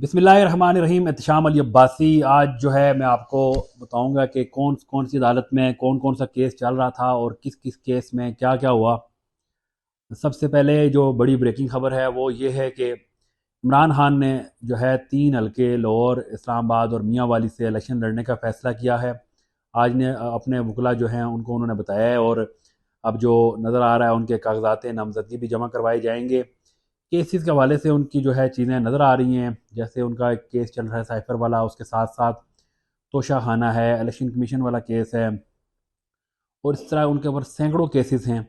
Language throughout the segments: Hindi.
बिस्मिल्लाहिर्रहमानिर्रहीम। एहतशाम अली अब्बासी। आज जो है मैं आपको बताऊंगा कि कौन कौन सी अदालत में कौन कौन सा केस चल रहा था और किस किस केस में क्या क्या हुआ। सबसे पहले जो बड़ी ब्रेकिंग खबर है वो ये है कि इमरान खान ने जो है 3 हल्के लाहौर, इस्लामाबाद और मियाँ वाली से इलेक्शन लड़ने का फ़ैसला किया है। आज ने अपने वकला जो हैं उनको उन्होंने बताया है, और अब जो नज़र आ रहा है उनके कागजात नामजदगी भी जमा करवाए जाएंगे। केसेस के हवाले से उनकी जो है चीज़ें नज़र आ रही हैं, जैसे उनका एक केस चल रहा है साइफर वाला, उसके साथ साथ तोशा खाना है, इलेक्शन कमीशन वाला केस है, और इस तरह उनके ऊपर सैकड़ों केसेस हैं।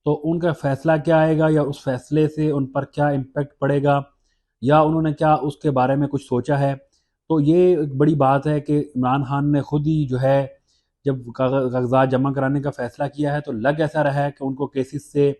तो उनका फ़ैसला क्या आएगा, या उस फैसले से उन पर क्या इम्पेक्ट पड़ेगा, या उन्होंने क्या उसके बारे में कुछ सोचा है। तो ये एक बड़ी बात है कि इमरान खान ने खुद ही जो है जब कागजात जमा कराने का फ़ैसला किया है, तो लग ऐसा रहा है कि उनको केसेस से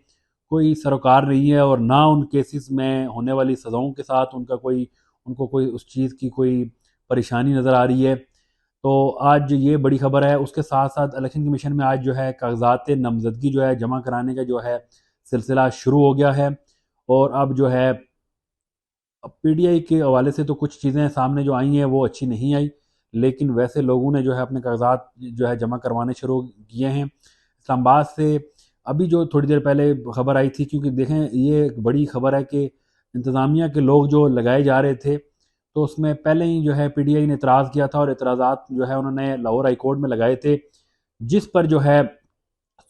कोई सरोकार नहीं है, और ना उन केसेस में होने वाली सज़ाओं के साथ उनको कोई उस चीज़ की कोई परेशानी नज़र आ रही है। तो आज ये बड़ी खबर है। उसके साथ साथ इलेक्शन कमीशन में आज जो है कागजात नामजदगी जो है जमा कराने का जो है सिलसिला शुरू हो गया है। और अब जो है पीटीआई के हवाले से तो कुछ चीज़ें सामने जो आई हैं वो अच्छी नहीं आई, लेकिन वैसे लोगों ने जो है अपने कागजात जो है जमा करवाने शुरू किए हैं। इस्लामाबाद से अभी जो थोड़ी देर पहले खबर आई थी, क्योंकि देखें ये एक बड़ी खबर है कि इंतज़ामिया के लोग जो लगाए जा रहे थे, तो उसमें पहले ही जो है पीटीआई ने इतराज़ किया था, और इतराज़ात जो है उन्होंने लाहौर हाई कोर्ट में लगाए थे, जिस पर जो है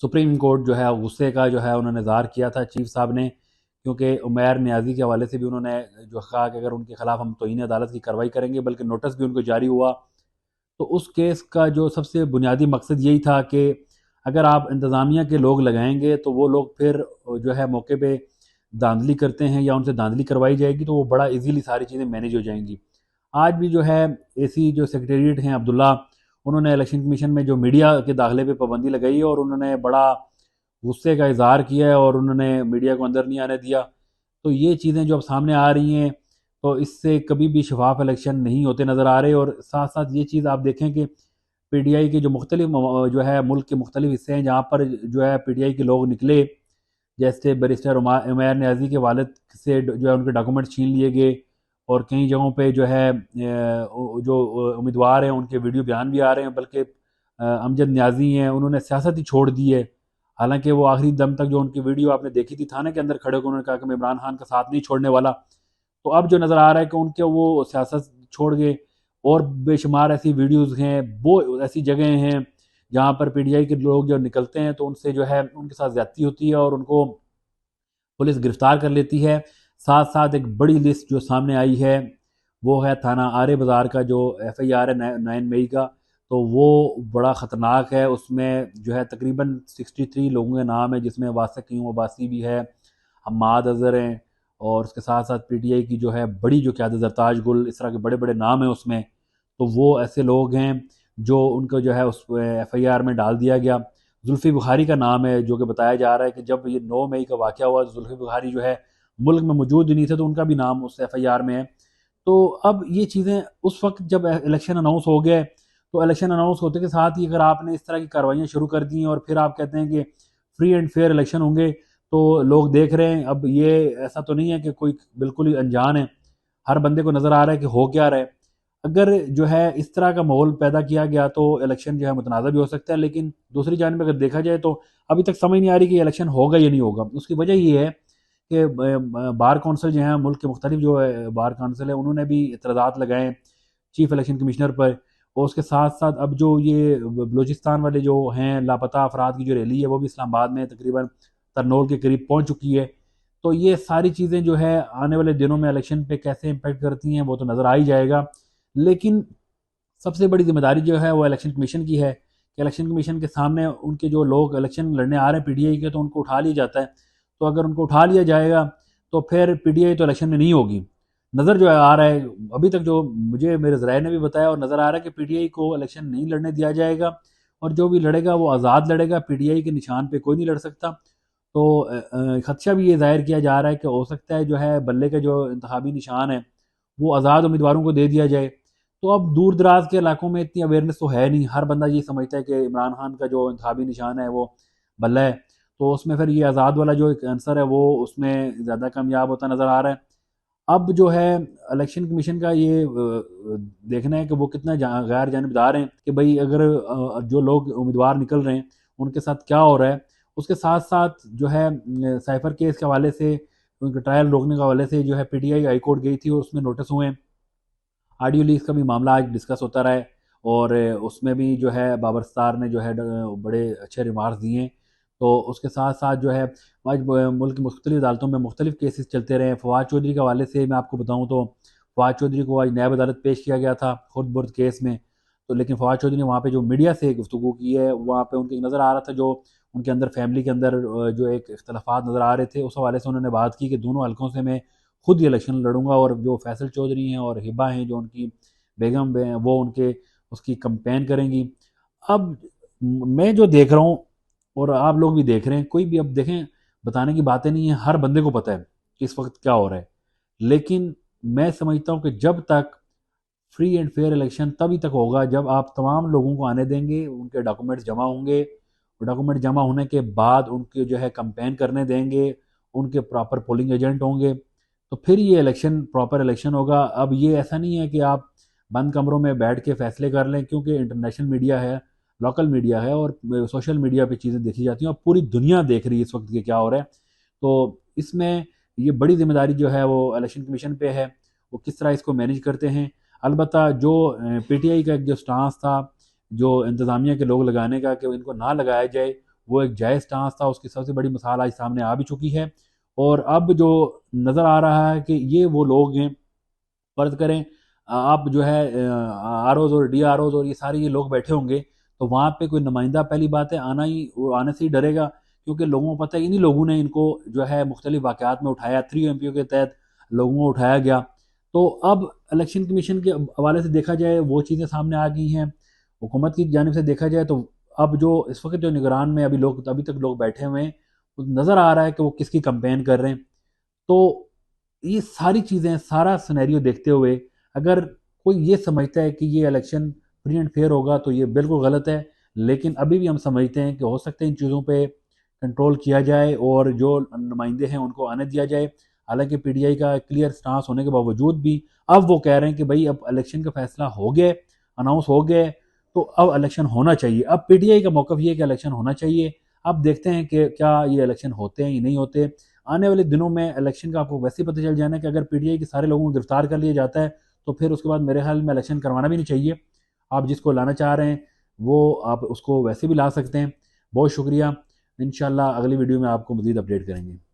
सुप्रीम कोर्ट जो है गुस्से का जो है उन्होंने इज़हार किया था चीफ साहब ने। क्योंकि उमैर न्याजी के हवाले से भी उन्होंने जो कहा कि अगर उनके खिलाफ हम तौहीन अदालत की कार्रवाई करेंगे, बल्कि नोटिस भी उनको जारी हुआ। तो उस केस का जो सबसे बुनियादी मकसद यही था कि अगर आप इंतज़ामिया के लोग लगाएंगे तो वो लोग फिर जो है मौके पे धांधली करते हैं या उनसे धांधली करवाई जाएगी, तो वो बड़ा इजीली सारी चीज़ें मैनेज हो जाएंगी। आज भी जो है एसी जो सेक्रेटरीट हैं अब्दुल्ला, उन्होंने इलेक्शन कमीशन में जो मीडिया के दाखिले पे पाबंदी लगाई है, और उन्होंने बड़ा गुस्से का इजहार किया है, और उन्होंने मीडिया को अंदर नहीं आने दिया। तो ये चीज़ें जो अब सामने आ रही हैं, तो इससे कभी भी शफाफ इलेक्शन नहीं होते नज़र आ रहे। और साथ साथ ये चीज़ आप देखें कि पीटीआई के जो मुख्तलिफ जो है मुल्क के मुख्तलिफ हिस्से हैं जहाँ पर जो है पीटीआई के लोग निकले, जैसे बैरिस्टर उमैर न्याजी के वालिद से जो है उनके डॉक्यूमेंट छीन लिए गए, और कई जगहों पे जो है जो उम्मीदवार हैं उनके वीडियो बयान भी आ रहे हैं, बल्कि अमजद न्याजी हैं उन्होंने सियासत ही छोड़ दी है। हालांकि वो आखिरी दम तक जो उनकी वीडियो आपने देखी थी थाने के अंदर खड़े होकर, उन्होंने कहा कि मैं इमरान खान का साथ नहीं छोड़ने वाला। तो अब जो नज़र आ रहा है कि उनके वो सियासत छोड़ गए, और बेशुमार ऐसी वीडियोस हैं, वो ऐसी जगह हैं जहाँ पर पीटीआई के लोग जो निकलते हैं तो उनसे जो है उनके साथ ज्यादती होती है, और उनको पुलिस गिरफ्तार कर लेती है। साथ साथ एक बड़ी लिस्ट जो सामने आई है वो है थाना आरे बाज़ार का, जो एफआईआर है 9 मई का। तो वो बड़ा ख़तरनाक है। उसमें जो है तकरीबन 63 लोगों के नाम है, जिसमें वासिक यूं अब्बासी भी है, हम्माद अजहर हैं, और उसके साथ साथ पीटीआई की जो है बड़ी जो क़यादत जरताज गुल, इस तरह के बड़े बड़े नाम हैं उसमें। तो वो ऐसे लोग हैं जो उनको जो है उस एफआईआर में डाल दिया गया। जुल्फ़ी बुखारी का नाम है, जो कि बताया जा रहा है कि जब ये 9 मई का वाक़या हुआ, जुल्फ़ी बुखारी जो है मुल्क में मौजूद ही नहीं थे, तो उनका भी नाम उस एफआईआर में है। तो अब ये चीज़ें उस वक्त जब इलेक्शन अनाउंस हो गए, तो इलेक्शन अनाउंस होते के साथ ही अगर आपने इस तरह की कार्रवाइयाँ शुरू कर दी और फिर आप कहते हैं कि फ्री एंड फेयर इलेक्शन होंगे, तो लोग देख रहे हैं। अब ये ऐसा तो नहीं है कि कोई बिल्कुल ही अनजान है, हर बंदे को नज़र आ रहा है कि हो क्या रहा है। अगर जो है इस तरह का माहौल पैदा किया गया तो इलेक्शन जो है मुतनाज़ भी हो सकता है, लेकिन दूसरी जानिब अगर देखा जाए तो अभी तक समझ नहीं आ रही कि इलेक्शन होगा या नहीं होगा। उसकी वजह ये है कि बार कौंसल जो है मुल्क के मुख्तलिफ जो है बार कौंसल है, उन्होंने भी एतराज़ात लगाए चीफ इलेक्शन कमिश्नर पर। और उसके साथ साथ अब जो ये बलूचिस्तान वाले जो हैं लापता अफराद की जो रैली है, वो भी इस्लामाबाद में तकरीबन तरनोल के करीब पहुंच चुकी है। तो ये सारी चीज़ें जो है आने वाले दिनों में इलेक्शन पे कैसे इम्पेक्ट करती हैं वो तो नज़र आ ही जाएगा। लेकिन सबसे बड़ी जिम्मेदारी जो है वो इलेक्शन कमीशन की है कि इलेक्शन कमीशन के सामने उनके जो लोग इलेक्शन लड़ने आ रहे हैं पीटीआई के, तो उनको उठा लिया जाता है। तो अगर उनको उठा लिया जाएगा तो फिर पीटीआई तो इलेक्शन में नहीं होगी। नज़र जो है आ रहा है, अभी तक जो मुझे मेरे ज़राए ने भी बताया, और नज़र आ रहा है कि पीटीआई को इलेक्शन नहीं लड़ने दिया जाएगा, और जो भी लड़ेगा वो आज़ाद लड़ेगा, पीटीआई के निशान पे कोई नहीं लड़ सकता। तो खदशा भी ये जाहिर किया जा रहा है कि हो सकता है जो है बल्ले का जो इंतखाबी निशान है वो आज़ाद उम्मीदवारों को दे दिया जाए। तो अब दूर दराज के इलाकों में इतनी अवेयरनेस तो है नहीं, हर बंदा ये समझता है कि इमरान खान का जो इंतखाबी निशान है वो बल्ला है। तो उसमें फिर ये आज़ाद वाला जो एक आंसर है वो उसमें ज़्यादा कामयाब होता नज़र आ रहा है। अब जो है इलेक्शन कमीशन का ये देखना है कि वो कितना गैर जानिबदार हैं कि भाई अगर जो लोग उम्मीदवार निकल रहे हैं उनके साथ क्या हो रहा है। उसके साथ साथ जो है साइफर केस के हवाले से, उनके ट्रायल रोकने के हवाले से जो है पीटीआई हाई कोर्ट गई थी और उसमें नोटिस हुए हैं। ऑडियो लीक्स का भी मामला आज डिस्कस होता रहा है और उसमें भी जो है बाबर स्टार ने जो है बड़े अच्छे रिमार्क्स दिए हैं। तो उसके साथ साथ जो है आज मुल्क की मुख्तलिफ अदालतों में मुख्तलिफ केसेस चलते रहे हैं। फवाद चौधरी के हवाले से मैं आपको बताऊं तो फवाद चौधरी को आज नायब अदालत पेश किया गया था खुद बुर्द केस में। तो लेकिन फवाद चौधरी ने वहाँ पे जो मीडिया से गुफ्तगू की है वहाँ पे उनके नज़र आ रहा था जो उनके अंदर फैमिली के अंदर जो एक इख्तलाफात नज़र आ रहे थे, उस हवाले से उन्होंने बात की कि दोनों हलकों से मैं खुद ये इलेक्शन लड़ूंगा और जो फैसल चौधरी हैं और हिबा हैं जो उनकी बेगम हैं वो उनके उसकी कंपेन करेंगी। अब मैं जो देख रहा हूँ और आप लोग भी देख रहे हैं, कोई भी अब देखें बताने की बातें नहीं है, हर बंदे को पता है कि इस वक्त क्या हो रहा है। लेकिन मैं समझता हूँ कि जब तक फ्री एंड फेयर इलेक्शन तभी तक होगा जब आप तमाम लोगों को आने देंगे, उनके डॉक्यूमेंट्स जमा होंगे, डॉक्यूमेंट जमा होने के बाद उनके जो है कंपेन करने देंगे, उनके प्रॉपर पोलिंग एजेंट होंगे, तो फिर ये इलेक्शन प्रॉपर इलेक्शन होगा। अब ये ऐसा नहीं है कि आप बंद कमरों में बैठ के फैसले कर लें, क्योंकि इंटरनेशनल मीडिया है, लोकल मीडिया है और सोशल मीडिया पे चीज़ें देखी जाती हैं और पूरी दुनिया देख रही है इस वक्त कि क्या हो रहा है। तो इसमें ये बड़ी जिम्मेदारी जो है वो इलेक्शन कमीशन पे है, वो किस तरह इसको मैनेज करते हैं। अलबत्ता जो पीटीआई का एक जो स्टांस था, जो इंतज़ामिया के लोग लगाने का कि इनको ना लगाया जाए, वो एक जायज़ स्टांस था, उसकी सबसे बड़ी मिसाल आज सामने आ भी चुकी है। और अब जो नज़र आ रहा है कि ये वो लोग हैं, फ़र्ज़ करें आप जो है आरओज़ और डीआरओज़ और ये सारे ये लोग बैठे होंगे, तो वहाँ पे कोई नुमाइंदा पहली बात है आना ही वो आने से ही डरेगा, क्योंकि लोगों को पता है इन्हीं लोगों ने इनको जो है मुख्तलिफ वाक़यात में उठाया, 3 एमपीओ के तहत लोगों को उठाया गया। तो अब इलेक्शन कमीशन के हवाले से देखा जाए वो चीज़ें सामने आ गई हैं। हुकूमत की जानिब से देखा जाए तो अब जो इस वक्त जो निगरान में अभी तक लोग बैठे हुए हैं, नज़र आ रहा है कि वो किसकी कंपेन कर रहे हैं। तो ये सारी चीज़ें, सारा सिनेरियो देखते हुए अगर कोई ये समझता है कि ये इलेक्शन फ्री एंड फेयर होगा तो ये बिल्कुल गलत है। लेकिन अभी भी हम समझते हैं कि हो सकता है इन चीज़ों पे कंट्रोल किया जाए और जो नुमाइंदे हैं उनको आने दिया जाए। हालांकि पीटीआई का क्लियर स्टांस होने के बावजूद भी अब वो कह रहे हैं कि भाई अब इलेक्शन का फैसला हो गया, अनाउंस हो गया, तो अब इलेक्शन होना चाहिए। अब पीटीआई का मौक़िफ़ ये है कि इलेक्शन होना चाहिए। अब देखते हैं कि क्या ये इलेक्शन होते हैं या नहीं होते। आने वाले दिनों में इलेक्शन का आपको वैसे ही पता चल जाना कि अगर पीटीआई के सारे लोगों को गिरफ्तार कर लिया जाता है तो फिर उसके बाद मेरे ख्याल में इलेक्शन करवाना भी नहीं चाहिए। आप जिसको लाना चाह रहे हैं वो आप उसको वैसे भी ला सकते हैं। बहुत शुक्रिया। इंशाल्लाह अगली वीडियो में आपको मज़ीद अपडेट करेंगे।